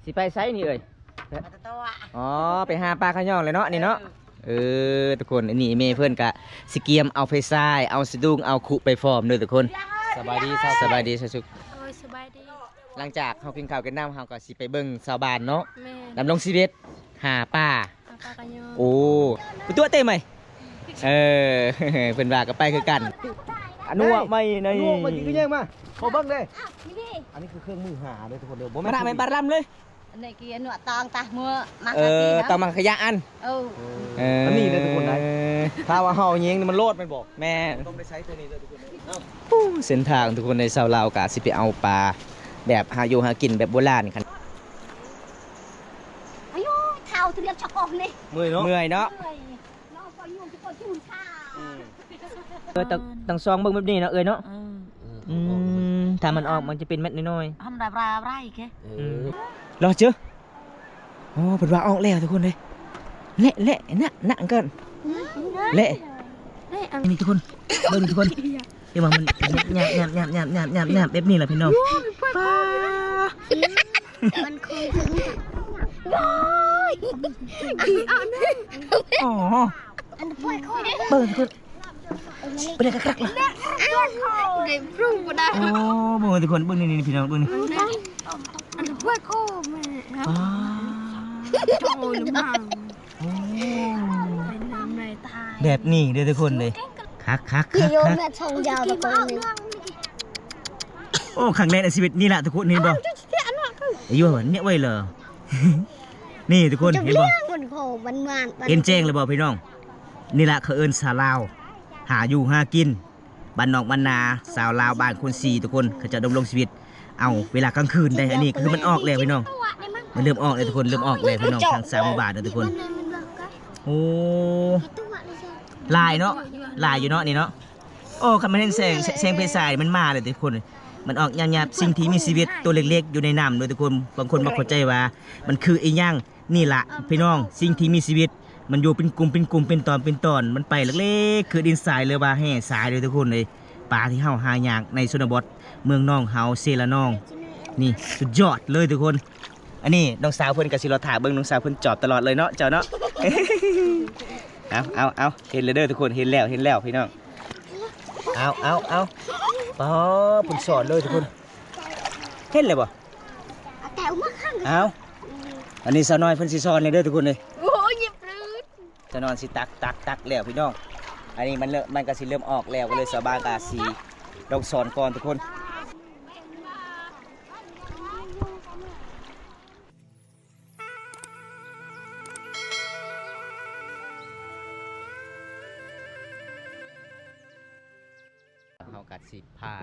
สิไปไซนี่เอ่ย มาตะตัว อ๋อไปหาปลาขะย่องเลยเนาะนี่เนาะทุกคนอันนี้เมย์เพื่อนกะสิเกียมเอาไฟทรายเอาสะดุ้งเอาขุไปฟอร์มด้วยทุกคนสบายดีสบายดีสุก โอ้ยสบายดี หลังจากเขากินข้าวกันน้ำเขาก็สิไปเบิ่งชาวบ้านเนาะ แม่ ดำลงชีวิตหาปลา อาปากกันยอ โอ้เป็นตัวเต็มไหมเเพิ่นว่าก็ไปคือกันอันนัวไม่ใน ลูกมันกินก็แย่งมาเขาเบิ้งเลยอันนี้คือเครื่องมือหาเลยทุกคนเดียว มาได้ไหมบาดลำเลย ในเกียร์หนวดตองตามัวมา ต้องมาขยะอัน อันนี้เลยทุกคนได้ถ้าว่าเฮาเงี้ยงมันโลดมันบอก แม่ ต้องไปใช้ตัวนี้เลยทุกคนเอ้า เส้นทางทุกคนในชาวลาวกะสิไปเอาปลาแบบหาอยู่หากินแบบโบราณคัน อายุเท่าเรียกช็อกโกนี่ เมื่อยเนาะ เมื่อยเนาะ น้องพอยุ่งที่คนชุ่มชา ต้องซองเบิ่งแบบนี้เนาะเนาะถ้ามันออกมันจะเป็นเม็ดน้อย ทำราบราไรแก รอเจอโอ้เพิ่นว่าออกแล้วทุกคนเลยเละน่ะกันเละนี่ทุกคนเบิ่งทุกคนเดี๋ยวมันหยาบแบบนี้แหละพี่น้องป้า มันคงถึงอ๋อ อันป่วยคอย เปิดทุกคนไปเลยกระกล่ะ เด็กพรุ่งกูได้ โอ้เบิ่งทุกคนเบิ่งนี่พี่น้องเบิ่งนี่ อันป่วยโคแม่ครับ ป้า โอ้ยมัง โอ้ เป็นน้ำในตาย แบบนี้เด้อทุกคนเลยคัก พี่โยมแม่ชงยาวตะโกนนึง โอ้ครั้งแรกในชีวิตนี่แหละทุกคนเห็นบ่อายุเนี่ยไว้เหรอ นี่ทุกคนเห็นบ่ มันโคมันมัน เห็นแจ้งเลยบ่พี่น้องนี่แหละเขาเอิ้นสาวลาวหาอยู่หากินบ้านนอกบ้านนาสาวลาวบ้านคนสี่ทุกคนเขาจะดำรงชีวิตเอาเวลากลางคืนได้อันนี้คือมันออกแล้วพี่น้องมันเริ่มออกเลยทุกคนเริ่มออกแล้วพี่น้องทางสาวหมู่บ้านเด้อทุกคนโอ้ลายเนาะลายอยู่เนาะนี่เนาะโอ้คันมันเห็นแสงเพชรสายมันมาเลยทุกคนมันออกหยาบๆสิ่งที่มีชีวิตตัวเล็กๆอยู่ในน้ำด้วยทุกคนบางคนบ่เข้าใจว่ามันคืออีหยังนี่ล่ะพี่น้องสิ่งที่มีชีวิตมันอยู่เป็นกลุ่มเป็นตอนมันไปเล็กๆคือดินทรายหรือว่าแห่ทรายเลยทุกคนเลยปลาที่เฮาหายากในชนบทเมืองน้องเฮาเซละน้องนี่สุดยอดเลยทุกคนอันนี้น้องสาวเพิ่นก็สิรอถ่าเบิ่งน้องสาวเพิ่นจอบตลอดเลยเนาะเจ้าเนาะ เอาเห็นเลยเด้อทุกคนเห็นแล้วพี่น้องเอาป๋อเพิ่นสอนเลยทุกคนเห็นเลยบ่ แต่มาข้าง เอาอันนี้สาวน้อยเพิ่นสิสอนเลยเด้อทุกคนเลย โอ้ยหยิบรื้อ จะนอนสิตักแล้วพี่น้อง อันนี้มันก็สิเริ่มออกแล้วก็เลยสบายกาสีลองสอนก่อนทุกคนเฮากัดสิพา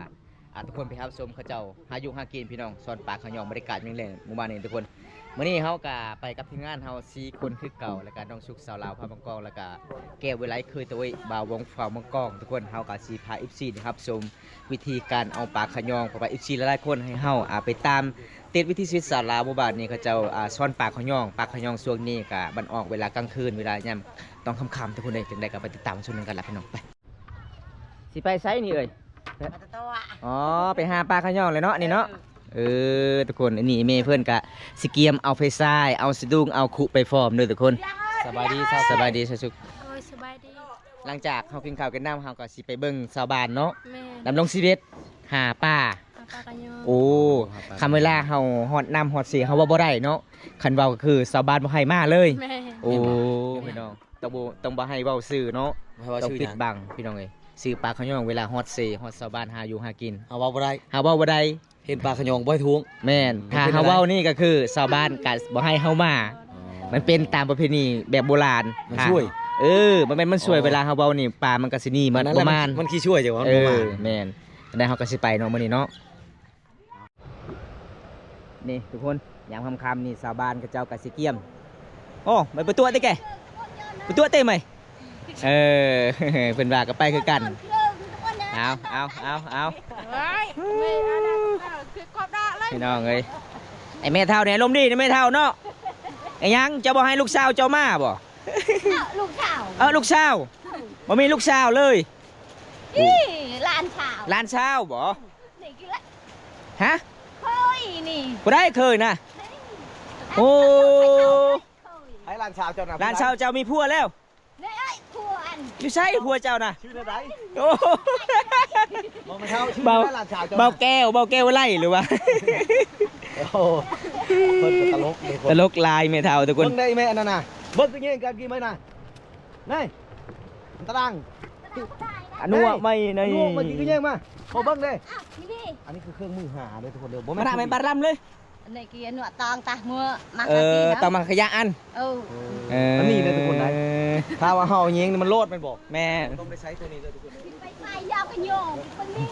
ทุกคนไปรับชมเขาเจ้าหาอยู่หากินพี่น้องสอนปลาขยองบรรยากาศยังแรงหมู่บ้านนี้ทุกคนมื้อนี้เฮาก็ไปกับทีมงานเฮา4คนคือเก่าแล้วก็น้องสุกสาวลาวพาบังกองแล้วก็แก้วเวไลเคยตัวบ่าววงฝ่ามังกองทุกคนเฮาก็สิพา FC นะครับชมวิธีการเอาปลาขยองไป FC หลายๆคนให้เฮาไปตามติดวิธีชีวิตสาวลาวหมู่บ้านนี้เขาเจ้าสอนปลาขยองช่วงนี้ก็บันออกเวลากลางคืนเวลายามต้องค่ำๆทุกคนเลยจังได๋ก็ไปติดตามชมกันล่ะพี่น้องไปสิไปไสนี่เอ่ย มาตะตัว อ๋อไปหาปลาขะย่องเลยเนาะนี่เนาะทุกคนอันนี้เมย์เพื่อนกะสิเกียมเอาไฟทรายเอาสะดุ้งเอาขุไปฟอร์มด้วยทุกคนสบายดีสุก โอ้ยสบายดี หลังจากเขากินข้าวกันน้ำเขาก็สิไปเบิ่งชาวบ้านเนาะ แม่ ดำรงชีวิตหาปลา อาปากกันยอ โอ้คำเวลาเขาฮอดน้ำฮอดสีเขาว่าบ่ได้เนาะคันเว้าก็คือชาวบ้านบ่ให้มาเลย แม่ โอ้พี่น้องต้องบ่ให้เว้าซื่อเนาะต้องปิดบังพี่น้องเอ้ยซื้อปลาขะย่องเวลาฮอดสีฮอดชาวบ้านหาอยู่หากิน เอาว่าบ่ได้ หาเว้าบ่ได้ เห็นปลาขยงบ่ให้ทวง แม่นถ้าเฮาเว้านี่ก็คือชาวบ้านก็บ่ให้เฮามา มันเป็นตามประเพณีแบบโบราณ มันช่วย มันช่วยเวลาเฮาเว้านี่ปลามันก็สิหนี่มันประมาณ มันขี้ช่วยจังวะ แม่นได้เฮาก็สิไปเนาะมื้อนี้เนาะนี่ทุกคนยามค่ำๆนี่ชาวบ้านเขาเจ้าก็สิเกี่ยมโอ้ไปประตูติแกประตูเต้ไหมเเพิ่นว่าก็ไปคือกันเอา เฮ้ยไม่เอาได้คือกอบได้เลย พี่น้องเอ้ยไอ้แม่เฒ่าเนี่ยลมณ์ดีนะแม่เฒ่าเนาะไอ้ยังจะบ่ให้ลูกสาวเจ้ามาบ่ ลูกสาว ลูกสาวบ่มีลูกสาวเลย หลานสาว หลานสาวบ่ นี่กี่ละ ฮะ เฮ้ยนี่ บ่ได้เคยนะ โอ้ ไอ้หลานชาวเจ้าน่ะ ร้านเช่าเจ้ามีผัวแล้ว นี่เอ้ยครัวอัน อยู่ใช่ผัวเจ้าน่ะ ชื่ออะไร โอ้ บอกมาเช่าชื่อ เบา ไอ้หลานชาวเจ้า เบาแก้วเบาแก้วไล่หรือวะ โอ้โหเพิ่นก็ตลกเลย ตลกลายเมทัลทุกคน เบิ่งได้ไหมอันนั้นน่ะเบิ่งตัวนี้กันกี่ไหมน่ะนี่ตาราง อนุไม่ใน ลูกมากี่กี่แยงมาพอเบิ่งเลย อ้าวนี่ดิ อันนี้คือเครื่องมือหาเลยทุกคนเดี๋ยวบ่ มาหน้าไม่ปลาลำเลย อันนี้กี่หนวดตองตามัวมา เอ คาตี อ นะ ต่อมาขยะอัน เออ อันนี้เลยทุกคนได้ถ้าว่าเฮายิงนี่มันโลดมันบอก แม่ ต้องไปใช้ตัวนี้เลยทุกคน ไปไปยาวกันโยงคนนี้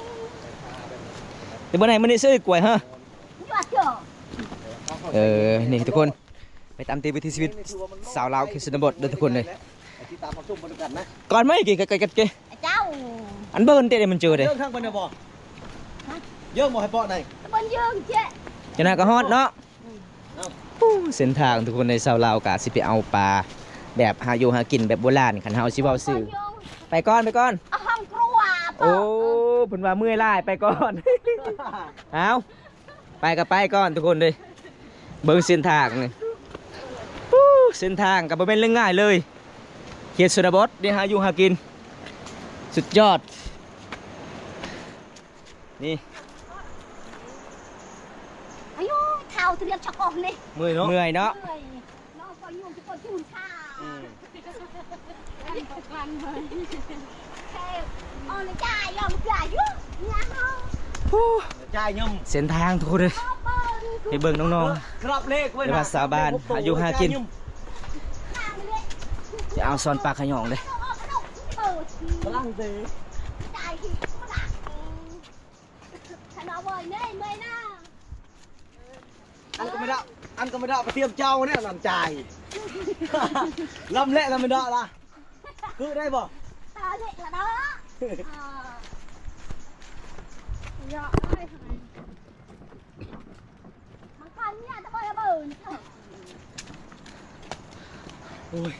เดี๋ยววันไหนมันได้ซื้อกล้วยฮะ หยวดเจอ นี่ทุกคนไปตามตีวิถีชีวิตสาวลาวเขตชนบทเด้อทุกคนเลย ที่ตามมาชุ่มบรรยากาศนะ ก่อนไม่กี่กันกันกี่ เจ้า อันเบิร์นเตะมันเจอเลย เยอะข้างบนเนี่ยบ่เยอะบ่ให้เปาะไหน บนยืงเจ๊ จะน่าก็ฮอตเนาะเส้นทางทุกคนในสาวลาวกะสิไปเอาปลาแบบหาอยู่หากินแบบโบราณขันเฮาสิเว้าซื่อไปก่อนไปก่อน เอาห้องครัว โอ้เพิ่นว่าเมื่อยล้ายไปก่อน เอาไปก็ไปก่อนทุกคนเลยเบิ่งเส้นทางนี่เส้นทางก็บ่แม่นเรื่องง่ายเลยเขตชนบทได้หาอยู่หากินสุดยอดนี่ อายุเท่าเรียกชักออกนี่ เมื่อยเนาะ เมื่อยเนาะ เลยน้องก็ยุ่งที่คนชุ่มชาแค่อ๋อในใจยอมจ่ายยุ่งงานเขา จ่ายย่ำ เส้นทางทุกคนเลยไปเบิ่งน้อง ครับเลขไว้ เดี๋ยวมาสาบานอายุหากิน ๆจะเอาซอนปลาขยองเลย พลังเตะ จ่ายที่เขาดักถ้าน้องบ่อยเนี่ยไม่น่า อันก็ไม่ได้อันก็ไม่ได้ไปเตรียมเจ้าเนี่ยลำจ่ายลำเละลำไม่ได้ละคือได้บ่ ตาเด็กละเนาะเยอะเลยมันคันเนี่ยตะบอยระเบิด โอ้ย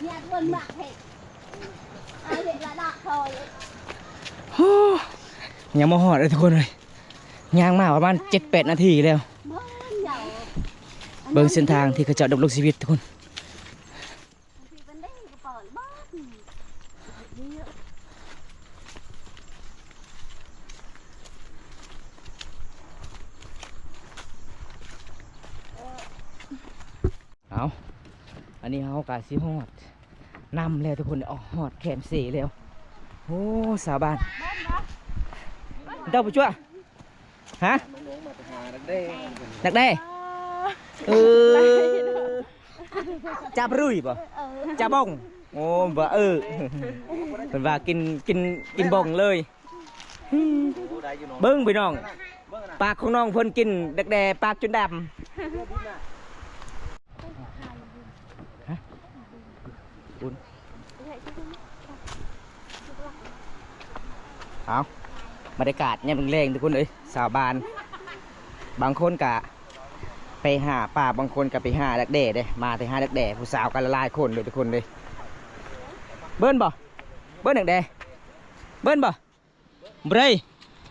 เนี่ยเงินมากเหตุตาเด็กละเนาะเคย ยังมาหอดเลยทุกคนเลยย่างมาประมาณ 7-8 นาทีแล้ว มันเหนียว เบิ่งเส้นทางที่เขาเจ้าดำรงชีวิตทุกคน ที่เป็นได้กระเป๋าบ้าน เอาอันนี้เขากาสิหอดนำแล้วทุกคนเอาหอดแขมเสแล้วโอ้สาบานเจ้าผู้ช่วยฮะนักได้เออจับรุ่ยป่ะจับบ้องโอ้บ่เป็นว่ากินบ้องเลยเบิ้งพี่น้องปากของน้องเพิ่นกินดักแด่ปากจนดำเอาบรรยากาศเนี่ยมันแรงทุกคนเลยสาวบานบางคนกะไปหาป่าบางคนกะไปหาดักแด่เด้มาไปหาดักแด่ผู้สาวกันละลายคนเลยทุกคนเลยเบิ้ลบ่เบิ้ลดักแด่เบิ้ลบ่เบรย์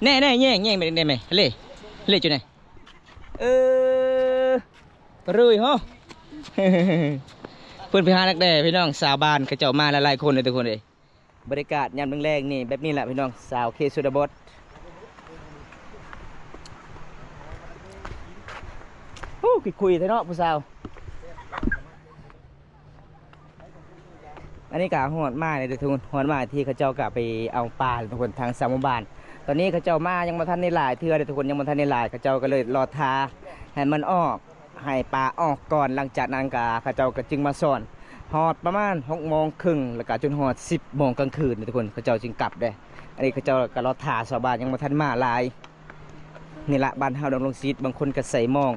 แน่แย่งไปได้ไหมเล่จุดไหนรุ่ยฮะ เพื่อนไปหาดักแด่พี่น้องสาวบานกระเจ้ามาละลายคนเลยทุกคนเลยบรรยากาศยามแรงๆนี่แบบนี้แหละพี่น้องสาวเคสุดาบดคุยเถอะเนาะผู้สาวอันนี้กะหอดมาเลยทุกคนหอดมาที่เขาเจ้ากะไปเอาปลาทุกคนทางสามหมู่บ้านตอนนี้เขาเจ้ามายังมาทันในหลายเทือเลยทุกคนยังมาทันในหลายเขาเจ้าก็เลยรอทาให้มันออกให้ปลาออกก่อนหลังจากนั้นกะเขาเจ้าก็จึงมาสอนหอดประมาณ6:30แล้วก็จนหอด10 โมงกลางคืนเลยทุกคนเขาเจ้าจึงกลับได้อันนี้เขาเจ้าก็รอทาชาวบ้านยังมาทันมาหลายนี่ละบ้านเฮาดำรงชีวิตบางคนก็ใส่หมอง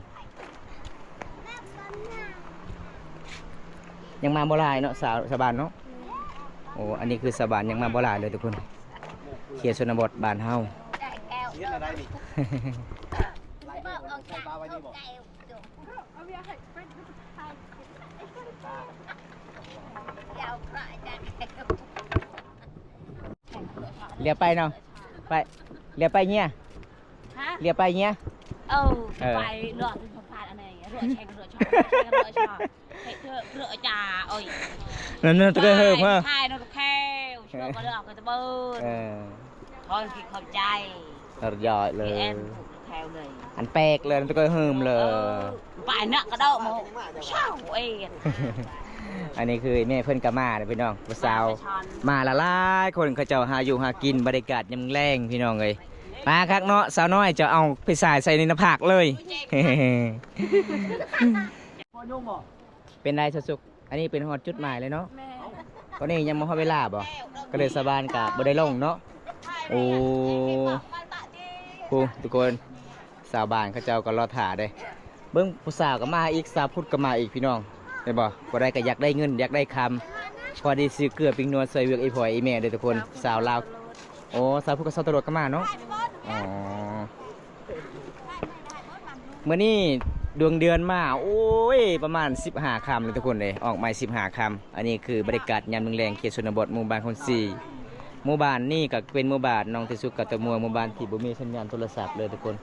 ยังมาบ่หลายเนาะชาวบ้านเนาะโอ้อันนี้คือชาวบ้านยังมาบ่หลายเลยทุกคนเขตชนบทบ้านเฮา ได้แก้ว เสียอะไรนี่ เอาจากเอาแก้ว เอาเบียร์ให้ไปทาน แก้วพระจากแก้ว เรียไปเนาะไปเรียไปเงี้ย ฮะ เรียไปเงี้ย ไปหลอดผ่านอะไรรถแข่งรถ เรือจ่าเอ้ย นั่นตะเกยเฮิมฮะ ใช่นั่นตะแคงเชือกก็เลือกก็จะเบิ้ลคอยคิดเข้าใจ สุดยอดเลย แอนแถวเลย อันแปลกเลยตะเกยเฮิมเลย ไปนักก็ได้มาเช่าเอง อันนี้คือแม่เพิ่นกะมาเลยพี่น้องผู้สาวมาละลายคนเขาเจ้าหาอยู่หากินบรรยากาศยำแรงพี่น้องเลยมาคักเนาะสาวน้อยจะเอาไปใส่ในหน้าผากเลย เป็นไรสุกอันนี้เป็นฮอดจุดหมายเลยเนาะตอนนี้ยังไม่ฮอดเวลาบ่ก็เลยสบานกับบ่ได้ลงเนาะโอ้ทุกคนสาวบ้านเขาเจ้าก็รอถ่าได้เบิ่งผู้สาวก็มาอีกสาวพุทธก็มาอีกพี่น้องได้บ่บ่ได้ก็อยากได้เงินอยากได้คำพอได้ซื้อเกลือปิ้งนัวใส่เวียกไอ้พ่อยไอ้แม่เด้อทุกคนสาวลาวโอ้สาวพุทธกับสาวตำรวจก็มาเนาะอ๋อมื้อนี้ดวงเดือนมาโอ้ยประมาณ15 คำเลยทุกคนเลยออกมา15 คำอันนี้คือบรรยากาศยามแรงๆเขตชนบทหมู่บ้านคนสี่หมู่บ้านนี่ก็เป็นหมู่บ้านน้องที่สุดกับตะมัวหมู่บ้านที่บ่มีสัญญาณโทรศัพท์เลยทุกคน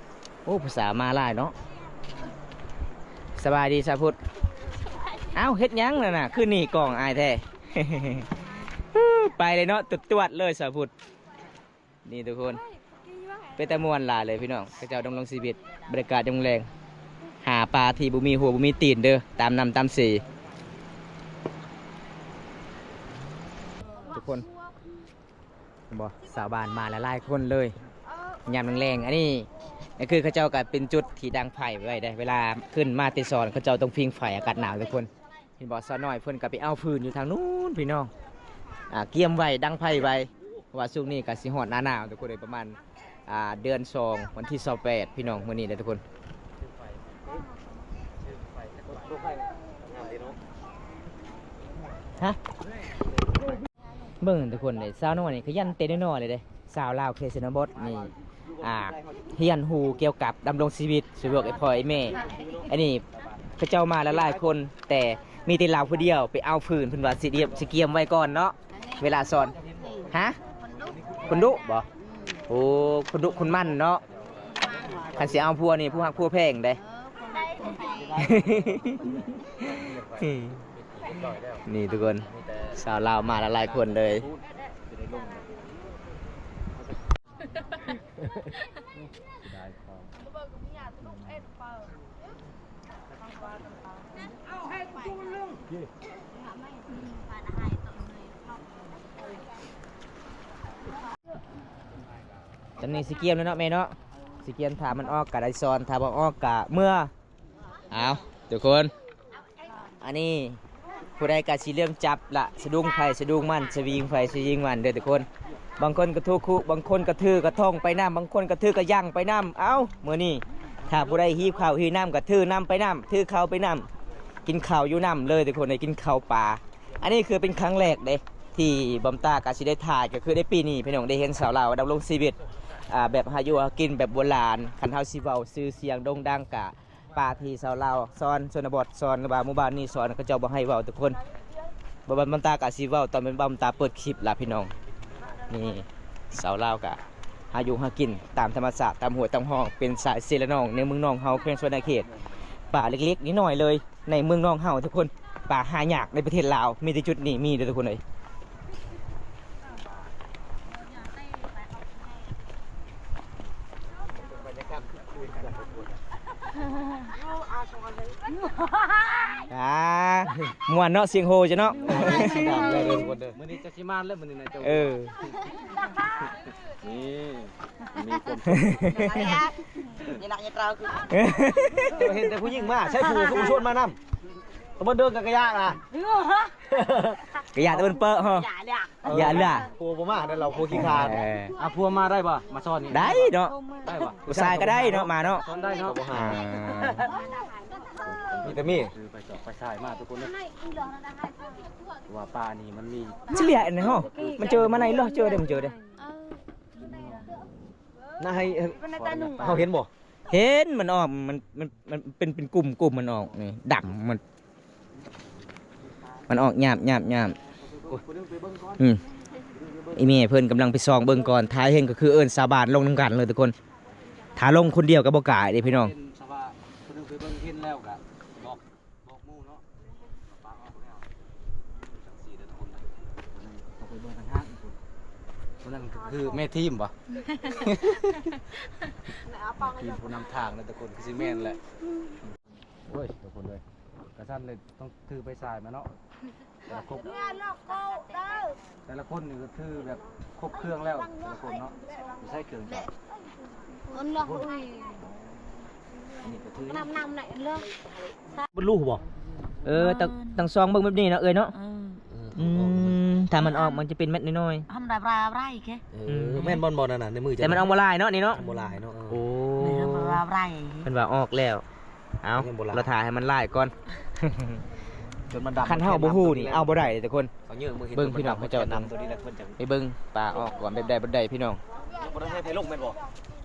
โอ้ภาษามาหลายเนาะสบายดีสาวพุทธเอ้าเฮ็ดยังน่ะน่ะขึ้นนี่กล่องอายแท้ ไปเลยเนาะตรวจเลยสาวพุทธนี่ทุกคนเป็นตะมวนหลายเลยพี่น้องเขาเจ้าดำรงชีวิตบรรยากาศยามแรงหาปลาที่บุมีหัวบุมีตีนเด้อตามนำตามสีทุกคนบอสาวบานมาหลายคนเลยยามแรงๆอันนี้นี่คือเขาเจ้าก็เป็นจุดที่ดังไผ่ไว้ได้เวลาขึ้นมาเตซอนเขาเจ้าต้องพิงไฟอากาศหนาวทุกคนเห็นบอสาวน้อยเพิ่นก็ไปเอาฟืนอยู่ทางนู้นพี่น้องเกี่ยมไว้ดังไผ่ไว้เพราะว่าช่วงนี้ก็สิฮอดหน้าหนาวทุกคนเลยประมาณเดือน2วันที่28พี่น้องมื้อนี้เลยทุกคนฮะเบิ่งทุกคนเลยสาวน้อยนี่ขยันเต้นน้อยเลยเด้สาวลาวเคสนบทนี่เฮียนฮูเกี่ยวกับดำรงชีวิตสะดวกไอ้พ่อไอ้แม่อันนี้พระเจ้ามาหลายคนแต่มีแต่ลาวผู้เดียวไปเอาฟืนเพิ่นว่าสิเกียมไว้ก่อนเนาะเวลาสอนฮะคนดุบ่โอ้คนดุคนมั่นเนาะคันสิเอาพัวนี่ผู้ฮักผู้แพงเด้นี่ทุกคนสาวลาวมาหลายคนเลยจังนี้สิเกียมแล้วเนาะแม่เนาะสิเกียมถามมันออกกะไดซอนถามมันออกกะเมื่อเอาทุกคนอันนี้ผู้ใดกะสิเริ่มจับละสะดุ้งไฟสะดุ้งมันสวิงไฟสวิงมันเด้อทุกคนบางคนกระทุคุบางคนกระทือกระท่องไปน้ำบางคนกระทือกระยั่งไปน้ำเอ้าเมื่อนี้ถ้าผู้ใดหีบข้าวหีบน้ำกระทือน้ำไปน้ำทือข้าวไปน้ำกินข้าวอยู่น้ำเลยทุกคนได้กินข้าวปลาอันนี้คือเป็นครั้งแรกเด้ที่บอมตากะสิได้ถ่ายก็คือได้ปีนี้พี่น้องได้เห็นสาวลาวดำรงชีวิตแบบหาอยู่หากินแบบโบราณคันเฮาสิเว้าชื่อเสียงโด่งดังกะป่าที่สาวลาวสอนชนบทสอนหมู่บ้านนี่สอนเขาเจ้าบ่ให้เว้าทุกคนบ่บอมตากะสิเว้าตอนเป็นบอมตาเปิดคลิปล่ะพี่น้องนี่สาวลาวกะหาอยู่หากินตามธรรมชาติตามห้วยตามห้องเป็นสายเซละน้องในเมืองน้องเฮาเพียงส่วนในเขตป่าเล็กๆนิดหน่อยเลยในเมืองน้องเฮาทุกคนป่าหายากในประเทศลาวมีแต่จุดนี้มีเด้อทุกคนเลยมวนเนาะเสียงโฮจะเนาะมื้อนี้จะสิมาแล้วมื้อนี้นะเจ้านี่มีคนนี่หนักยังเราคือ เห็นแต่ผู้หญิงมาใช่ผู้เขาชวนมานำต้องมาเดินกันกระยากอ่ะ กระยาตะวันเปอะฮะอย่าเลือผัวบ่มาได้เราผัวขี้คร้านผัวมาได้ป่ะมาซ่อนนี่ได้เนาะได้ป่ะผู้ชายก็ได้เนาะมาเนาะซ่อนได้เนาะมีแต่มีไปจอกไปสายมาทุกคนนะว่าป่านี่มันมีเฉลี่ยนะฮะมันเจอมาไหนเหรอเจอเด้มันเจอเด้น่าให้เขาเห็นบ่เห็นมันออกมันเป็นกลุ่มมันออกนี่ดำมันออกหยาบอีเมย์เพิ่นกำลังไปซองเบิ่งก่อนท้ายเห็นก็คือเอิ้นสาบานลงน้ำกันเลยทุกคนถ้าลงคนเดียวก็บ่กล้าเด้พี่น้อง หมู่เนาะปลาออกแล้วจังสีเด้อทุกคนต้องไปเบิ่งทางห้างทุกคนคนนั้นคือแม่ทีมบ่ทีมผู้นำทางนะทุกคนคือสิแม่นแหละโอ้ยทุกคนเลยกระชั้นเลยต้องถือไปสายมาเนาะแต่ละครบแต่ละคนนี่ก็ถือแบบครบเครื่องแล้วแต่ละคนเนาะไม่ใช่เครื่องจักรนี่ก็ถือ năm này luôn บรรลุบ่ ต้องซองเบิ่งแบบนี้เนาะเอ้ยเนาะถ้ามันออกมันจะเป็นเม็ดน้อย ทำได้ปลาไรแค่ แม่นบอลนั่นน่ะในมือ ๆแต่มันออกบ่หลายเนาะนี่เนาะ โบราณเนาะ โอ้ ไม่ทำปลาไร เพิ่นว่าออกแล้วเอา ยังบ่หลาย เราถ่ายให้มันหลายก่อน จนมันดำ คันเฮาบ่ฮู้นี่เอาบ่ได้ทุกคน เขาเยอะมือเห็น เบิ่งพี่น้องเขาเจ้า นำตัวนี้แหละเพิ่นจะ ไปเบิ่งปลาออกก่อนแบบใดแบบใดพี่น้อง บ่ได้ให้ไผลงแม่นบ่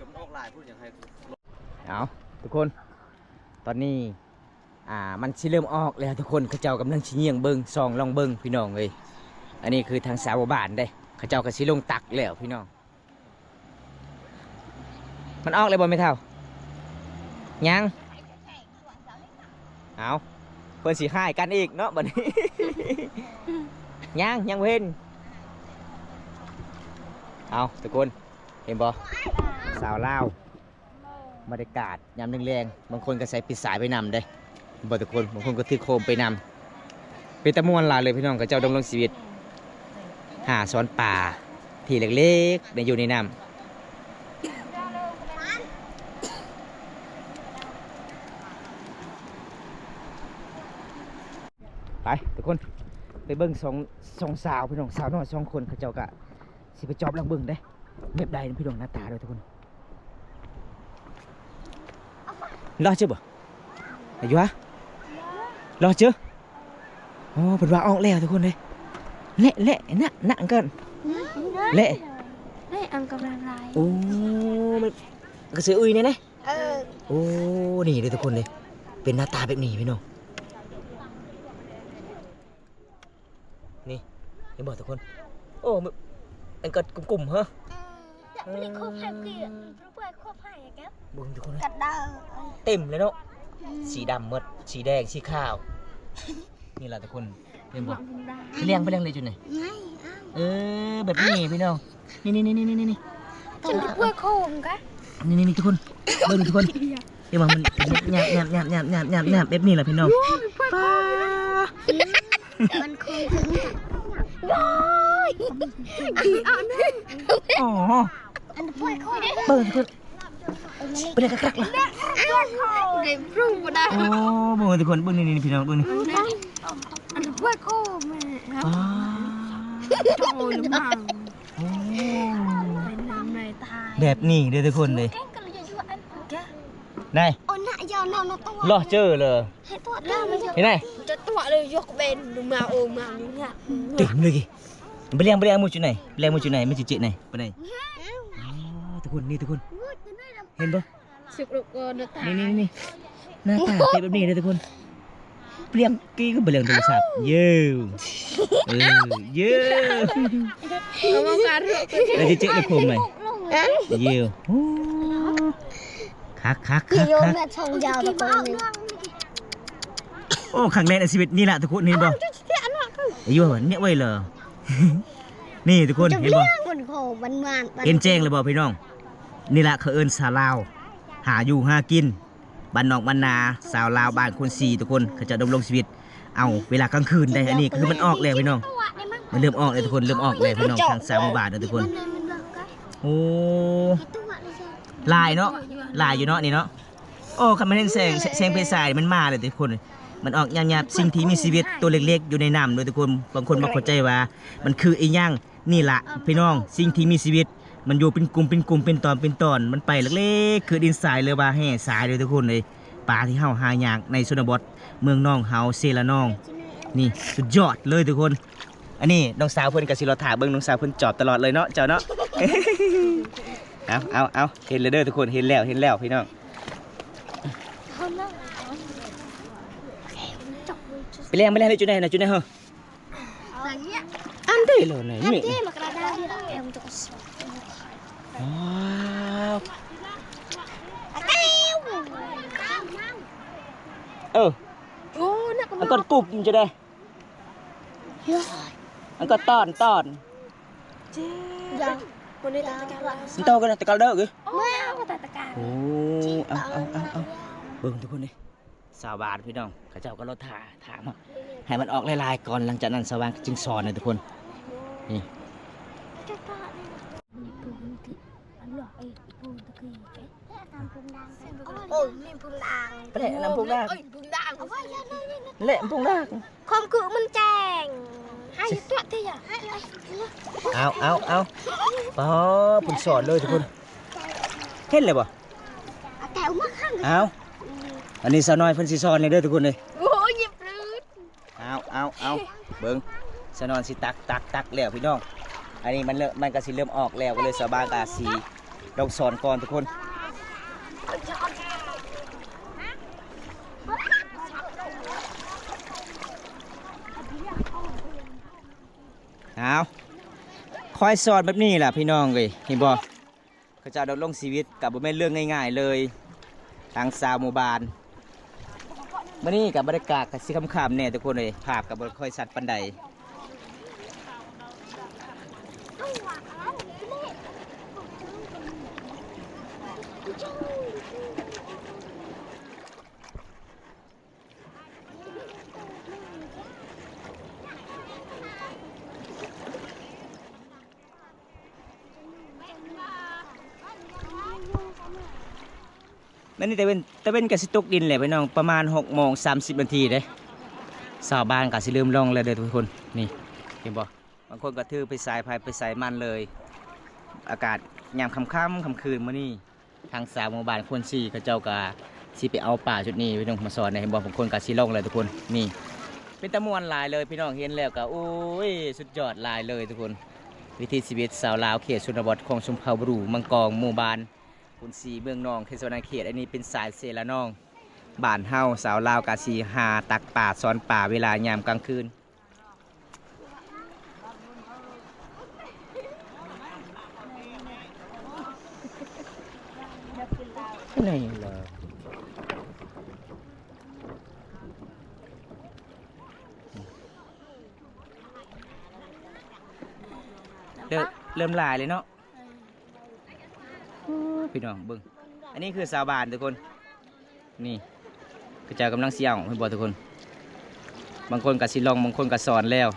จมออกลายพูดอย่างให้ เอาทุกคนตอนนี้มันสิเริ่มออกแล้วทุกคนเขาเจ้ากำลังสิเงี่ยงเบิ่งส่องลองเบิ่งพี่น้องเอ้ยอันนี้คือทางสาวบ้านเด้เขาเจ้าก็สิลงตักแล้วพี่น้องมันออกเลยบ่แม่เฒ่ายังเอาเพิ่นสิให้กันอีกเนาะบัดนี้ ยังบ่เห็นเอาทุกคนเห็นบ่สาวลาวบรรยากาศยามแรงๆบางคนก็ใส่ปิดสายไปนำได้บ่ทุกคนบางคนก็ถือโคมไปนำเป็นตะม่วนหลายเลยพี่น้องกับเจ้าดำรงชีวิตหาสอนป่าที่เล็กๆในอยู่ในน้ำไปทุกคนไปเบิ้งสองสาวพี่น้องสาวน้อยสองคนเขาเจ้าก็สิไปจอบลังเบิ้งได้แบบใดพี่น้องหน้าตาด้วยทุกคนรอเชื่อบ่อายุฮะรอเชื่อโอ้เป็นว่าออกแล้วทุกคนเลยเละหนักกันเละ đấy ăn cơm làm lại โอ้มันกระสืออุ้ยเนี่ยนะโอ้นี่เลยทุกคนเลยเป็นหน้าตาแบบนี้พี่น้องนี่เห็นบ่ทุกคนโอ้มันก็กลุ่มๆฮะ đi khô hai kia lúc quay khô hai cái เบิ่งทุกคนเลย cắt đau เต็มเลยเนาะสีดำหมดสีแดงสีขาวนี่แหละทุกคนเห็นบ่ไปเลี้ยงเลยจุดไหน ngay แบบนี้พี่น้องนี่ chân lúc quay khô một cái นี่ทุกคนเบิ่งทุกคนเดี๋ยวมันหยาบแบบนี้แหละพี่น้อง มันkhô rồi ăn อ๋อ ăn quay khô เบิ่งทุกคนเป็นอะไรกักๆล่ะ để rung vào đây โอ้เบิ่งทุกคนเบิ่งนี่พี่น้องเบิ่งนี่ ăn quay khô mà อ๋อ trời lắm mà โอ้ เป็นน้ำในตาย แบบนี้เด้อทุกคนเลยนาย ôn lại giờ nào nó to รอเจอเลย ให้ตัวเริ่มไม่ เห็นไหม จะตัวเลยยกเบนดูมาโอมาอย่างเงี้ย เต็มเลยไปเลี้ยงมูจุดไหนเลี้ยงมูจุดไหนไม่จิไหนไปไหนอ๋อทุกคนนี่ทุกคนเห็นปะ สิบลูกก็เนื้อตา นี่หน้าตาเป็นแบบนี้เลยทุกคนเปลี่ยนกี้ก็เปลี่ยนโทรศัพท์เย้ เอามาการ แล้วจะเจ๊ะในโคมไหมเย้คัก พี่โยมแม่ชงยาวตะโกนเลย โอ้ครั้งแรกในชีวิตนี่แหละทุกคนเห็นปะอายุเนี่ยไว้เหรอนี่ทุกคนเห็นปะ คนโคบันวาน เอ็นแจ้งเลยบอกพี่น้องนี่แหละเขาเอิ้นสาวลาวหาอยู่หากินบ้านนอกบ้านนาสาวลาวบ้านคนสีทุกคนเขาจะดำรงชีวิตเอาเวลากลางคืนได้อันนี้คือมันออกแล้วพี่น้องมันเริ่มออกเลยทุกคนเริ่มออกเลยพี่น้องทางสาวหมู่บ้านนะทุกคนโอ้ลายเนาะลายอยู่เนาะนี่เนาะโอ้คำมันเห็นแสงเพสายมันมาเลยทุกคนมันออกหยาบๆสิ่งที่มีชีวิตตัวเล็กๆอยู่ในน้ำเลยทุกคนบางคนมาเข้าใจว่ามันคือไอ้ย่างนี่แหละพี่น้องสิ่งที่มีชีวิตมันอยู่เป็นกลุ่มเป็นตอนมันไปเล็กๆคือดินทรายเลยว่าแห่ทรายเลยทุกคนเลยปลาที่เฮาหายากในชนบทเมืองน้องเฮาเซละน้องนี่สุดยอดเลยทุกคนอันนี้น้องสาวเพิ่นกับสิรอถ่าเบิ่งน้องสาวเพิ่นจอบตลอดเลยเนาะเจ้าเนาะ เอาเห็นเลยเด้อทุกคนเห็นแล้วพี่น้องไปเลี้ยงเลยจุดไหนนะจุดไหนเหรออันเดียวเลยนี่ว้าว โอ้นัก อันก็กรุบมันจะได้อันก็ตอน ยังคนได้ตะการ มันโตกันแต่ก็เลิกคือ แม่ก็ตะการ โอ้เอาเบิ่งทุกคนดิสาวบาทพี่น้องเขาเจ้าก็รถถามให้มันออกลายๆก่อนหลังจากนั้นสว่างจึงสอนเลยทุกคนนี่ โอ้ยมีพุงดัง ไปไหนน้ำพุงด่าง พุงดังเอาไว้แล้ว เละน้ำพุงด่าง ความคือมันแจ้งให้ตัวที่อยากให้เลย เอาป๋อปุ่นสอนเลยทุกคนเห็นเลยบ่ แต่เอามาข้าง เอาอันนี้สาวน้อยเพิ่นสิสอนเลยเด้อทุกคนเลย โอ้ยหยิบรื้อ เอาเบิ่งสาวนอนสิตักแล้วพี่น้องอันนี้มันก็สิเริ่มออกแล้วก็เลยสาวบ้านก็สิลองสอนก่อนทุกคนเอาคอยสอนแบบนี้แหละพี่น้องเลยเห็นบ่เขาจะดำรงชีวิตกับบ่แม่นเรื่องง่ายๆเลยทางสาวหมู่บ้านมื่อนี้กับบรรยากาศกับสิคำๆเนี่ยทุกคนเลยภาพกับบรค่อยสัตว์ปันใดนั่นนี่แต่เป็นกสิตกดินแหละพี่น้องประมาณ6:30 นาทีเด้ชาวบ้านก็สิเริ่มลงแล้วเด้อทุกคนนี่เห็นบ่บางคนก็ถือไปสายพายไปสายมันเลยอากาศยามค่ำคืนมื้อนี้ทางสาวหมู่บ้านคน4เขาเจ้าก็สิไปเอาป่าจุดนี้พี่น้องมาสอนเห็นบ่บางคนก็สิลงเลยทุกคนนี่เป็นตะมวนหลายเลยพี่น้องเห็นแล้วก็โอ้ยสุดยอดหลายเลยทุกคนวิถีชีวิตสาวลาวเขตชนบทของชุมเผ่าบรูมังกรหมู่บ้านคุณสีเมืองนองเทศบาลเขตอันนี้เป็นสายเซละนองบ้านเฮาสาวลาวกาสีหาตักป่าสอนป่าเวลายามกลางคืนไหนล่ะเริ่มลายเลยเนาะพี่น้องเบิ้งอันนี้คือสาวบ้านทุกคนนี่กระจายกำลังเสี่ยงให้บอกทุกคนบางคนก็สิลองบางคนก็สอนแล้ว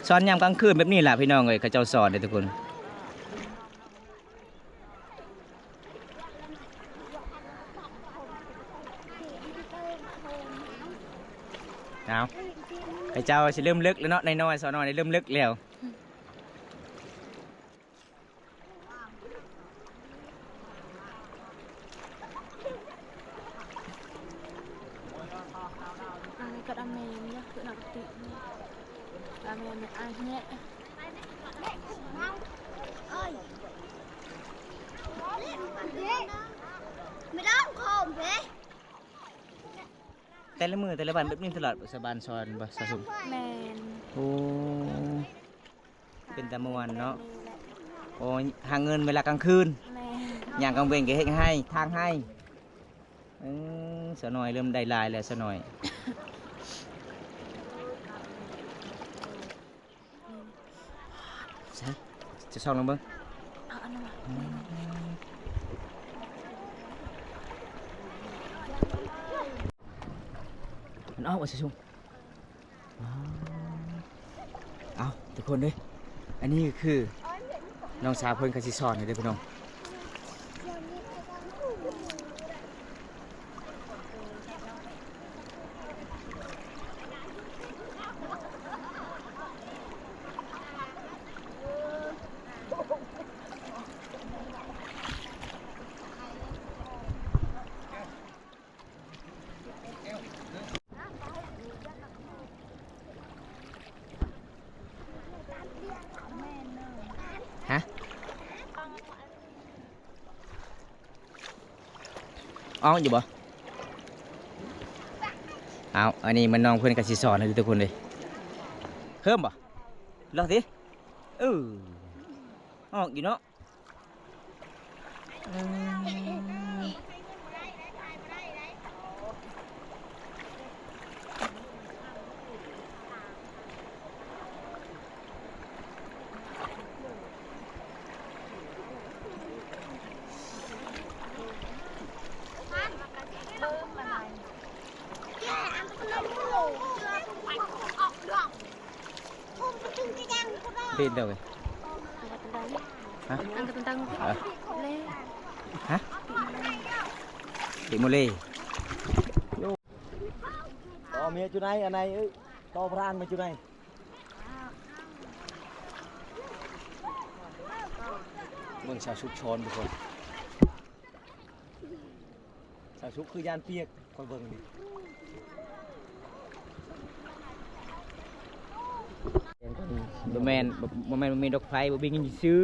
สอนยามกลางคืนแบบนี้แหละพี่น้องเลยเขาเจ้าสอนเลยทุกคนเอาเขาเจ้าสิเริ่มลึกแล้วเนาะในน้อยสอนน้อยเริ่มลึกแล้วก็ดำเมนเนี่ยคือหนักติดำเมนอันเนี้ยไม่ได้คอมเพ แต่ละมือแต่ละวันแบบนี้ตลอดสบานซอนบ่สะสม แมน โอ้เป็นตะมวนเนาะโอ้หาเงินเวลากลางคืน แมน อย่างกลางเวรก็เฮ็ดให้ทางให้สะหน่อยเริ่มได้ลายแล้วสะหน่อยใช่จะช่องลงเบิ่ง เอาอันนั้นมันออกว่าสิชุงเอาทุกคนเด้ยอันนี้คือน้องสาวเพิ่นก็สิสอนให้เด้อพี่น้องฮะอ๋ออยู่บ่เอาอันนี้มันน้องเพื่อนกับสิสอนให้ทุกคนเลยเพิ่มบ่ลองสิออกอยู่เนาะ เป็นเด้อเว้ย ฮะ Angkat tentang le. Hah? Chị mua ly. To mía chỗ này, anh này ơi, to pran mà chỗ này. Mừng xào súp tròn được rồi. Xào súp cứ gian tiệc, coi vâng đi. บ่แม่นบ่มีดอกไฟบ่มีเงินซื้อ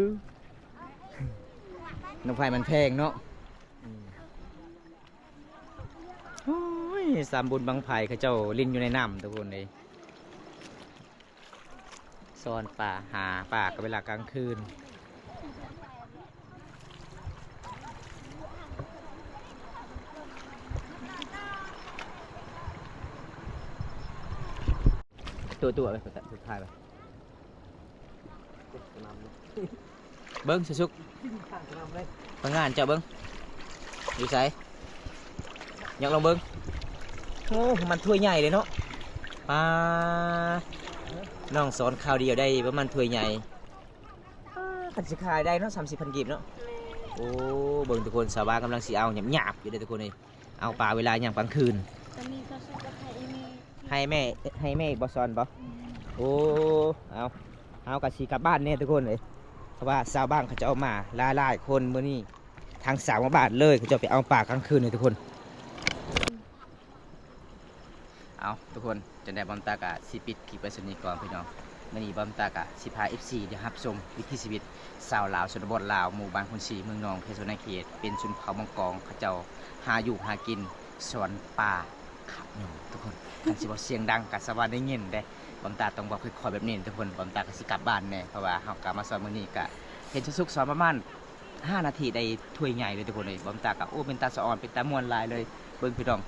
ดอกไฟมันแพงเนาะโอ้ยสามบุญบังไผ่เขาเจ้าลิ้นอยู่ในน้ำทุกคนเลยซ่อนป่าหาป่ากับเวลากลางคืนตัวไปสุดท้ายไปเบิ้งสุกๆพงานเจ้าเบิ้งอยู่ไสอยากลองเบิ้งโอ้มันถ้วยใหญ่เลยเนาะปลาน้องสอนข้าวเดียวได้ประมาณถ้วยใหญ่ขันสิขายได้เนาะ30,000 กีบเนาะโอ้เบิ้งทุกคนสาวบ้านกำลังสีเอาหยาบๆอยู่เลยทุกคนเลยเอาปลาเวลาอย่างกลางคืน Kami sosok kayak ini. ให้แม่บอสอนบอโอ้เอากะสีกลับบ้านเนี่ยทุกคนเลยเพราะว่าชาวบ้านเขาจะเอามาหลายคนเมื่อนี้ทางสาวมาบ้านเลยเขาจะไปเอาปลากลางคืนเลยทุกคนเอาทุกคนจะได้บอมตากะสิปิดคลิปไปสนิทก่อนพี่น้องมื่อนี้บอมตากะสิพา FC เดี๋ยวรับชมวิถีชีวิตชาวลาวชนบทลาวหมู่บ้านคนสีเมืองนองเพชรนาเขตเป็นชนเผ่ามังกรเขาเจ้าหาอยู่หากินสวนป่าขับหนุ่มทุกคนกันสิบอกเสียงดังกัสวรรค์ได้ยินได้บอมตาต้องบอกค่อยๆแบบนี้ทุกคนบอมตาก็สิกลับบ้านแน่เพราะว่าเฮากลับมาสอนมื้อนี้ก็เห็นสุกๆสอนประมาณ5 นาทีได้ถ้วยใหญ่เลยทุกคนเลยบอมตาก็โอ้เป็นตาสะอ่อนเป็นตาม่วนหลายเลยเบิ่งพี่น้อง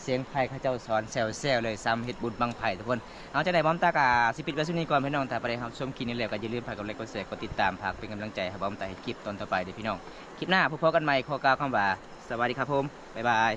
เสียงไผ่เขาเจ้าสอนแซวๆเลยซ้ำเฮ็ดบุญบังไผ่ทุกคนเอาจังได๋บอมตาก็สิปิดไว้ซุนี้ก่อนพี่น้องถ้าไปได้รับชมคลิปนี้แล้วก็อย่าลืมฝากกดไลค์กดแชร์กดติดตามฝากเป็นกำลังใจให้บอมตาเฮ็ดคลิปตอนต่อไปเด้อพี่น้องคลิปหน้าพบกันใหม่ขอกล่าวคำว่าสวัสดีครับผมบ๊ายบาย